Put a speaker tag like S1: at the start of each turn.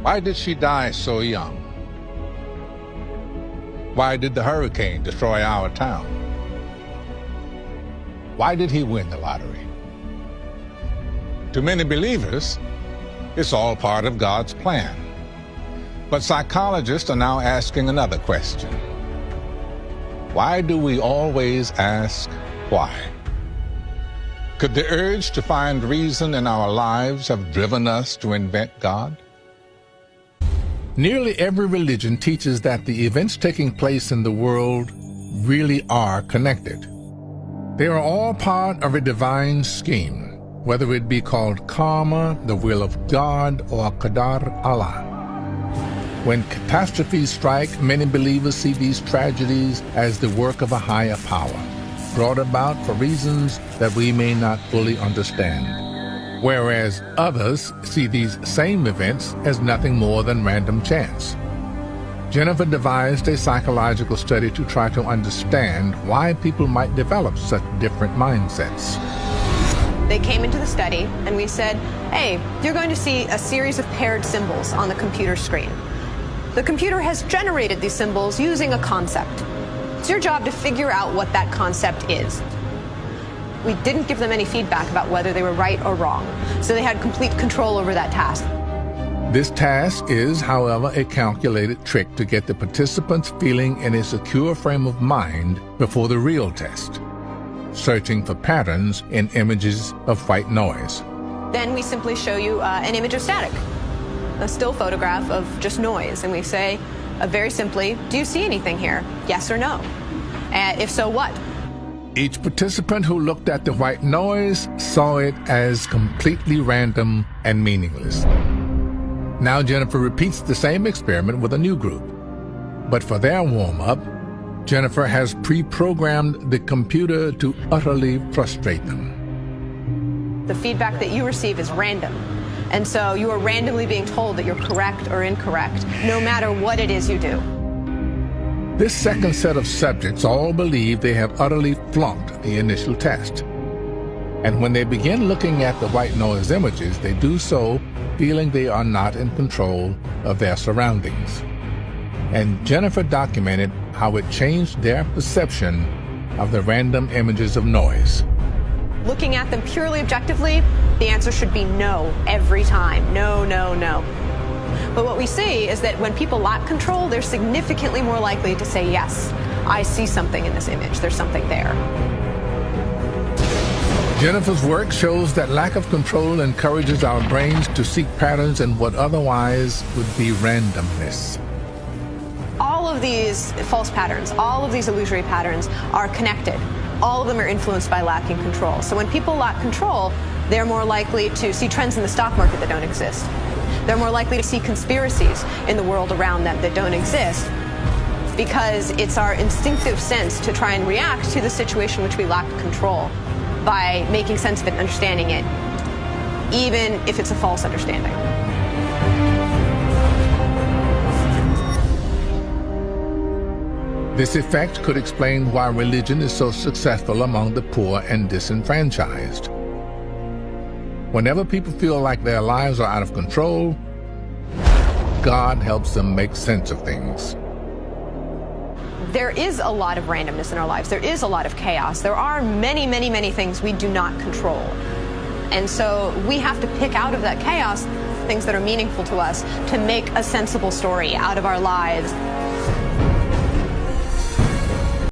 S1: Why did she die so young? Why did the hurricane destroy our town? Why did he win the lottery? To many believers, it's all part of God's plan. But psychologists are now asking another question. Why do we always ask why? Could the urge to find reason in our lives have driven us to invent God? Nearly every religion teaches that the events taking place in the world really are connected. They are all part of a divine scheme, whether it be called karma, the will of God, or qadar Allah. When catastrophes strike, many believers see these tragedies as the work of a higher power, brought about for reasons that we may not fully understand. Whereas others see these same events as nothing more than random chance. Jennifer devised a psychological study to try to understand why people might develop such different mindsets.
S2: They came into the study and we said, hey, you're going to see a series of paired symbols on the computer screen. The computer has generated these symbols using a concept. It's your job to figure out what that concept is. We didn't give them any feedback about whether they were right or wrong, so they had complete control over that task.
S1: This task is, however, a calculated trick to get the participants feeling in a secure frame of mind before the real test, searching for patterns in images of white noise.
S2: Then we simply show you an image of static, a still photograph of just noise, and we say, very simply, do you see anything here? Yes or no? If so, what?
S1: Each participant who looked at the white noise saw it as completely random and meaningless. Now Jennifer repeats the same experiment with a new group. But for their warm-up, Jennifer has pre-programmed the computer to utterly frustrate them.
S2: The feedback that you receive is random. And so you are randomly being told that you're correct or incorrect, no matter what it is you do.
S1: This second set of subjects all believe they have utterly flunked the initial test. And when they begin looking at the white noise images, they do so feeling they are not in control of their surroundings. And Jennifer documented how it changed their perception of the random images of noise.
S2: Looking at them purely objectively, the answer should be no every time. No, no, no. But what we see is that when people lack control, they're significantly more likely to say, yes, I see something in this image. There's something there.
S1: Jennifer's work shows that lack of control encourages our brains to seek patterns in what otherwise would be randomness.
S2: All of these false patterns, all of these illusory patterns are connected. All of them are influenced by lacking control. So when people lack control, they're more likely to see trends in the stock market that don't exist. They're more likely to see conspiracies in the world around them that don't exist, because it's our instinctive sense to try and react to the situation which we lack control by making sense of it and understanding it, even if it's a false understanding.
S1: This effect could explain why religion is so successful among the poor and disenfranchised. Whenever people feel like their lives are out of control, God helps them make sense of things.
S2: There is a lot of randomness in our lives. There is a lot of chaos. There are many, many, many things we do not control. And so we have to pick out of that chaos things that are meaningful to us to make a sensible story out of our lives